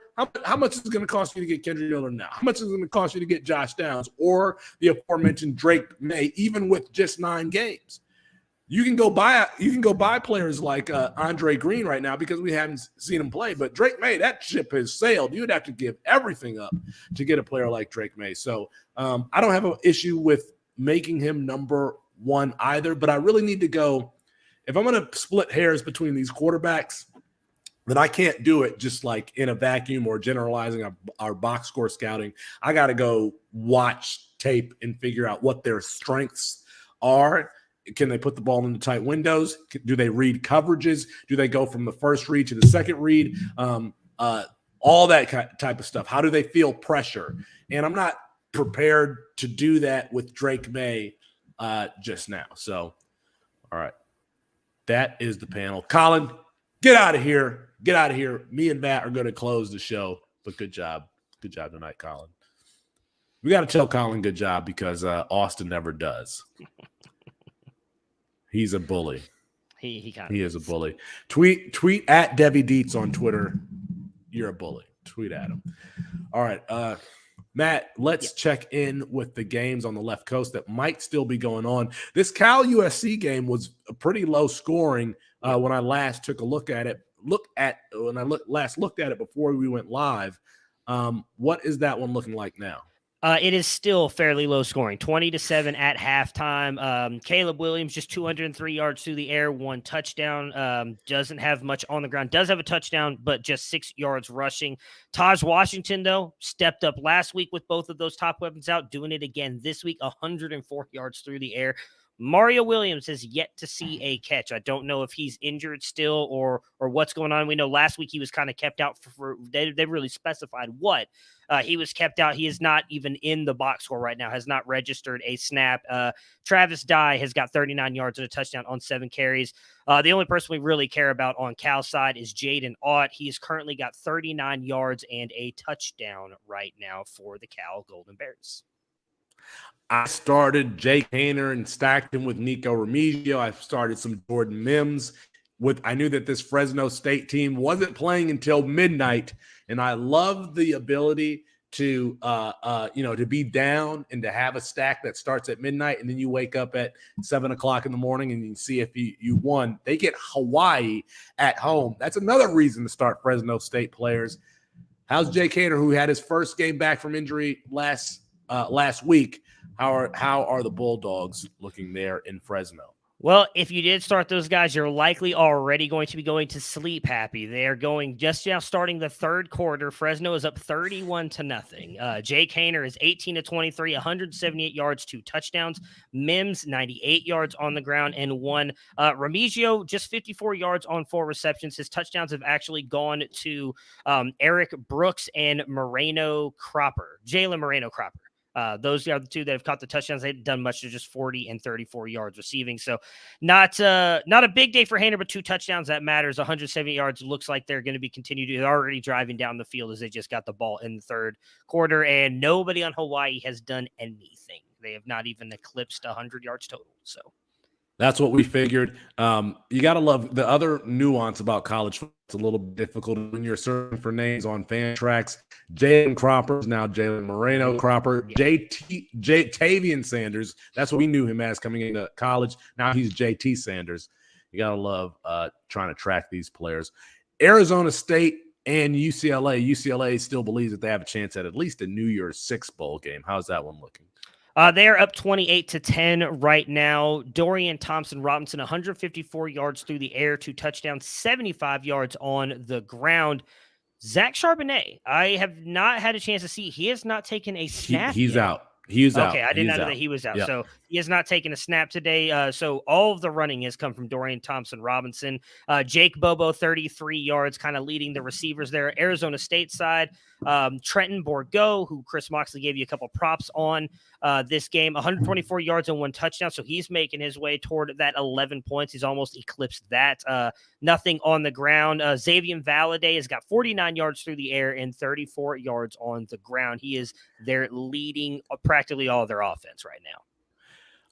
how much is it going to cost you to get Kendry Miller now? How much is it going to cost you to get Josh Downs or the aforementioned Drake Maye, even with just 9 games? You can go buy players like Andre Green right now because we haven't seen him play. But Drake Maye, that ship has sailed. You'd have to give everything up to get a player like Drake Maye. So I don't have an issue with making him number 1 either. But I really need to go. If I'm going to split hairs between these quarterbacks, then I can't do it just like in a vacuum or generalizing our box score scouting. I got to go watch tape and figure out what their strengths are. Can they put the ball into tight windows? Do they read coverages? Do they go from the first read to the second read? All that type of stuff. How do they feel pressure? And I'm not prepared to do that with Drake Maye just now. So, all right. That is the panel. Colin, get out of here. Get out of here. Me and Matt are going to close the show, but good job. Good job tonight, Colin. We got to tell Colin good job because Austin never does. He's a bully.
He
is a bully. Tweet at Debbie Dietz on Twitter. You're a bully. Tweet at him. All right, Matt. Let's check in with the games on the left coast that might still be going on. This Cal USC game was a pretty low scoring when I last took a look at it. Last looked at it before we went live. What is that one looking like now?
It is still fairly low scoring, 20-7 at halftime. Caleb Williams, just 203 yards through the air, 1 touchdown. Doesn't have much on the ground. Does have a touchdown, but just 6 yards rushing. Taj Washington, though, stepped up last week with both of those top weapons out, doing it again this week, 104 yards through the air. Mario Williams has yet to see a catch. I don't know if he's injured still or what's going on. We know last week he was kind of kept out for they really specified what. He was kept out. He is not even in the box score right now, has not registered a snap. Travis Dye has got 39 yards and a touchdown on 7 carries. The only person we really care about on Cal's side is Jaden Ott. He has currently got 39 yards and a touchdown right now for the Cal Golden Bears.
I started Jake Haener and stacked him with Nico Remigio. I started some Jordan Mims. I knew that this Fresno State team wasn't playing until midnight, and I love the ability to be down and to have a stack that starts at midnight, and then you wake up at 7 o'clock in the morning and you see if you won. They get Hawaii at home. That's another reason to start Fresno State players. How's Jake Haener, who had his first game back from injury last week? How are the Bulldogs looking there in Fresno?
Well, if you did start those guys, you're likely already going to be going to sleep happy. They are going just now starting the third quarter. Fresno is up 31-0. Jake Haener is 18-23, 178 yards, 2 touchdowns. Mims, 98 yards on the ground and 1. Remigio, just 54 yards on 4 receptions. His touchdowns have actually gone to Eric Brooks and Jalen Moreno Cropper. Those are the 2 that have caught the touchdowns. They've done much to just 40 and 34 yards receiving. So not a big day for Haener, but 2 touchdowns. That matters. 170 yards. Looks like they're going to be continued. They're already driving down the field as they just got the ball in the third quarter. And nobody on Hawaii has done anything. They have not even eclipsed 100 yards total. So
that's what we figured. You got to love the other nuance about college football. It's a little difficult when you're searching for names on fan tracks. Jalen Cropper is now Jalen Moreno Cropper. Tavian Sanders. That's what we knew him as coming into college. Now he's JT Sanders. You got to love trying to track these players. Arizona State and UCLA. UCLA still believes that they have a chance at least a New Year's Six bowl game. How's that one looking?
They're up 28-10 right now. Dorian Thompson-Robinson, 154 yards through the air, 2 touchdowns, 75 yards on the ground. Zach Charbonnet, I have not had a chance to see. He has not taken a snap
He's
yet.
out. He's out.
Okay, I did not know that he was out.
Yep.
So he has not taken a snap today. So all of the running has come from Dorian Thompson-Robinson. Jake Bobo, 33 yards, kind of leading the receivers there. Arizona State side, Trenton Bourgo, who Chris Moxley gave you a couple props on this game, 124 yards and 1 touchdown. So he's making his way toward that 11 points. He's almost eclipsed that. Nothing on the ground. Xavier Valade has got 49 yards through the air and 34 yards on the ground. He is their leading practically all of their offense right now.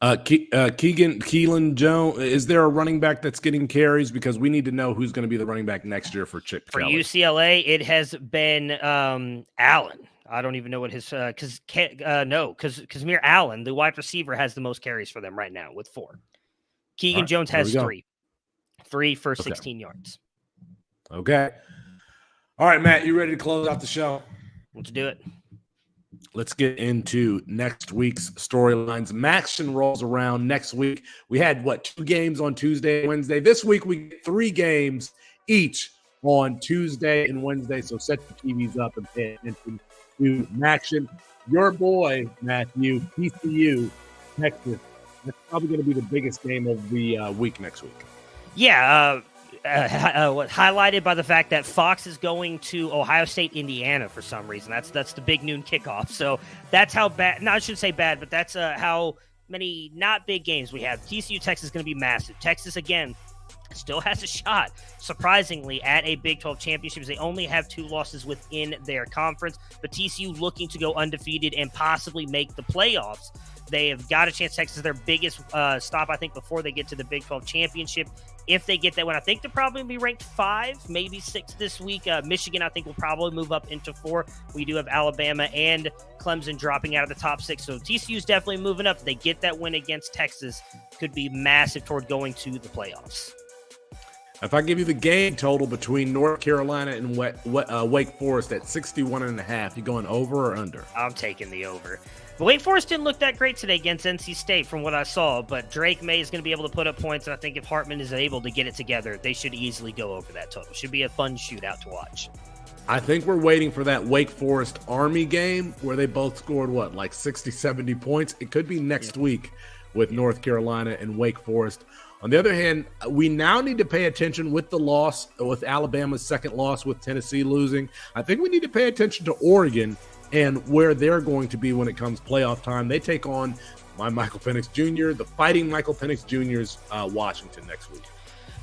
Keelan Jones, is there a running back that's getting carries? Because we need to know who's going to be the running back next year for Chip Kelly.
UCLA, it has been Allen. I don't even know what his because Kazmir Allen, the wide receiver, has the most carries for them right now with 4. Keegan Jones has 3 for 16 yards.
Okay. All right, Matt, you ready to close out the show?
Let's do it.
Let's get into next week's storylines. Maction rolls around next week. We had, 2 games on Tuesday and Wednesday. This week, we get 3 games each on Tuesday and Wednesday. So set your TVs up and pay attention to Maction. Your boy, Matthew, TCU, Texas. That's probably going to be the biggest game of the week next week.
Yeah, highlighted by the fact that Fox is going to Ohio State, Indiana for some reason. That's the big noon kickoff. So that's how bad. No, I shouldn't say bad, but that's how many not big games we have. TCU Texas is going to be massive. Texas again still has a shot, surprisingly, at a Big 12 championship. They only have 2 losses within their conference, but TCU looking to go undefeated and possibly make the playoffs. They have got a chance. Texas is their biggest stop, I think, before they get to the Big 12 championship. If they get that one, I think they'll probably be ranked 5, maybe 6 this week. Michigan, I think, will probably move up into 4. We do have Alabama and Clemson dropping out of the top 6. So TCU is definitely moving up. If they get that win against Texas, could be massive toward going to the playoffs.
If I give you the game total between North Carolina and Wake Forest at 61.5, you going over or under?
I'm taking the over. But Wake Forest didn't look that great today against NC State from what I saw, but Drake Maye is going to be able to put up points, and I think if Hartman is able to get it together, they should easily go over that total. Should be a fun shootout to watch.
I think we're waiting for that Wake Forest Army game where they both scored, 60, 70 points? It could be next week with North Carolina and Wake Forest. On the other hand, we now need to pay attention with the loss, with Alabama's second loss, with Tennessee losing. I think we need to pay attention to Oregon and where they're going to be when it comes playoff time. They take on my Michael Penix Jr., the fighting Michael Penix Jr.'s Washington next week.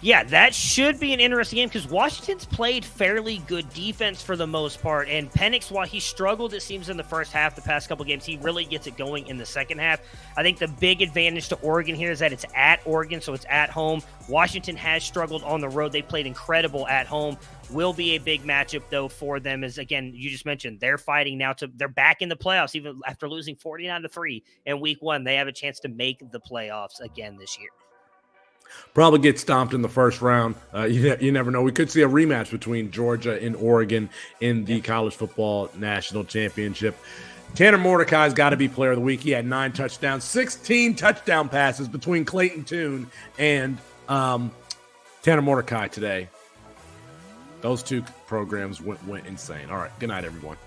Yeah, that should be an interesting game because Washington's played fairly good defense for the most part. And Penix, while he struggled, it seems, in the first half, the past couple games, he really gets it going in the second half. I think the big advantage to Oregon here is that it's at Oregon, so it's at home. Washington has struggled on the road. They played incredible at home. Will be a big matchup, though, for them as, again, you just mentioned, they're fighting now they're back in the playoffs, even after losing 49-3 in week 1. They have a chance to make the playoffs again this year.
Probably get stomped in the first round. You never know. We could see a rematch between Georgia and Oregon in the college football national championship. Tanner Mordecai's got to be player of the week. He had 9 touchdowns, 16 touchdown passes between Clayton Tune and Tanner Mordecai today. Those 2 programs went insane. All right. Good night, everyone.